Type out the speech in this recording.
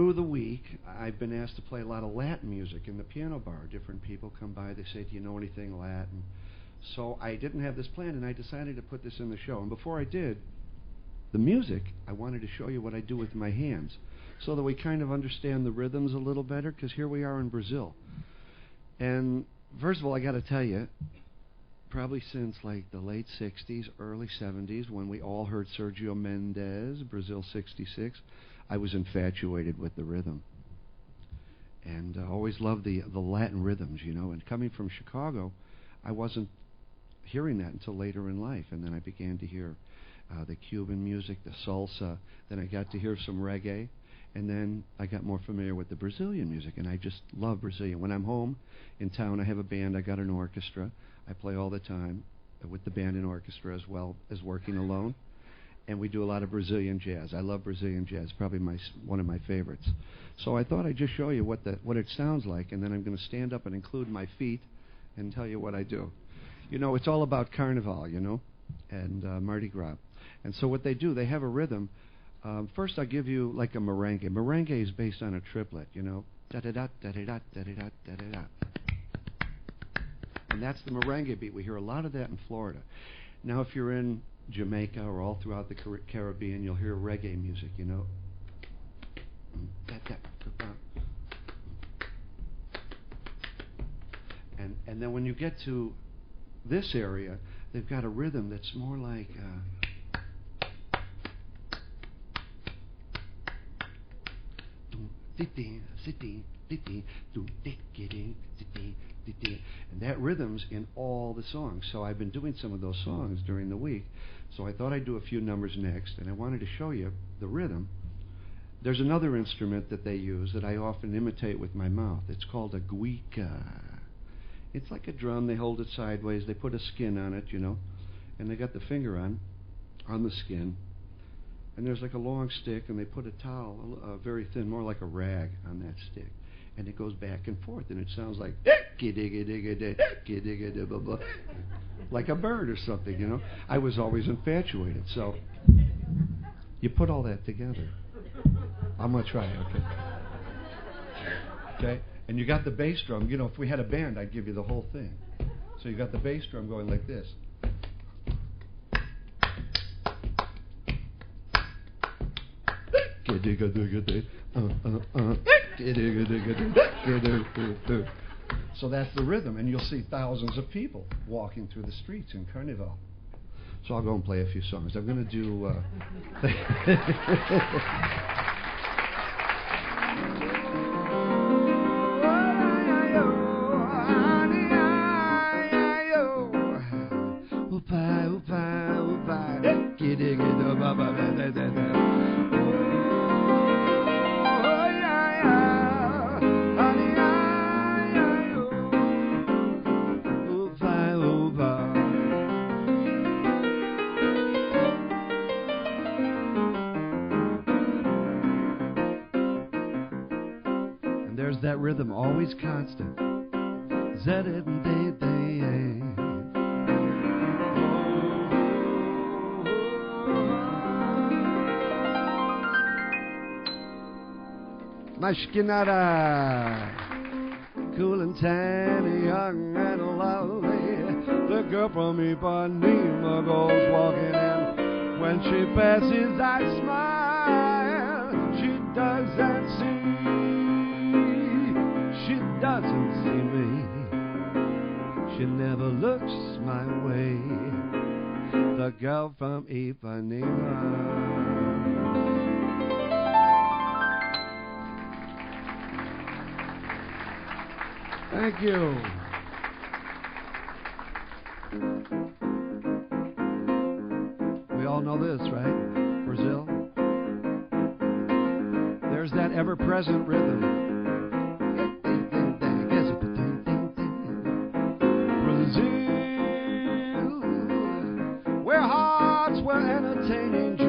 through the week, I've been asked to play a lot of Latin music in the piano bar. Different people come by, they say, do you know anything Latin? So I didn't have this planned, and I decided to put this in the show. And before I did, the music, I wanted to show you what I do with my hands so that we kind of understand the rhythms a little better, because here we are in Brazil. And first of all, I got to tell you, probably since like the late 60s, early 70s, when we all heard Sergio Mendes, Brazil 66, I was infatuated with the rhythm. And I always loved the Latin rhythms, you know. And coming from Chicago, I wasn't hearing that until later in life. And then I began to hear the Cuban music, the salsa. Then I got to hear some reggae. And then I got more familiar with the Brazilian music. And I just love Brazilian. When I'm home in town, I have a band. I got an orchestra. I play all the time with the band and orchestra as well as working alone. And we do a lot of Brazilian jazz. I love Brazilian jazz, probably one of my favorites. So I thought I'd just show you what it sounds like, and then I'm going to stand up and include my feet and tell you what I do. You know, it's all about Carnival, you know, and Mardi Gras. And so what they do, they have a rhythm. First I'll give you like a merengue. Merengue is based on a triplet, you know. Da-da-da, da-da-da, da-da-da, da-da-da. And that's the merengue beat. We hear a lot of that in Florida. Now if you're in Jamaica or all throughout the Caribbean, you'll hear reggae music, you know. And then when you get to this area, they've got a rhythm that's more like and that rhythm's in all the songs. So I've been doing some of those songs during the week. So I thought I'd do a few numbers next, and I wanted to show you the rhythm. There's another instrument that they use that I often imitate with my mouth. It's called a guica. It's like a drum. They hold it sideways. They put a skin on it, you know, and they got the finger on the skin. And there's like a long stick, and they put a towel, very thin, more like a rag, on that stick. And it goes back and forth, and it sounds like like a bird or something, you know. I was always infatuated. So you put all that together. I'm going to try, okay? Okay? And you got the bass drum. You know, if we had a band, I'd give you the whole thing. So you got the bass drum going like this. So that's the rhythm, and you'll see thousands of people walking through the streets in Carnival. So I'll go and play a few songs. I'm going to do... that rhythm always constant. Mashkinada, cool and tan, young and lovely. The girl from Ipanema goes walking in. When she passes, I smile. She doesn't see. She doesn't see me. She never looks my way. The girl from Ipanema. Thank you. We all know this, right? Brazil. There's that ever-present rhythm. Brazil, where hearts were entertaining.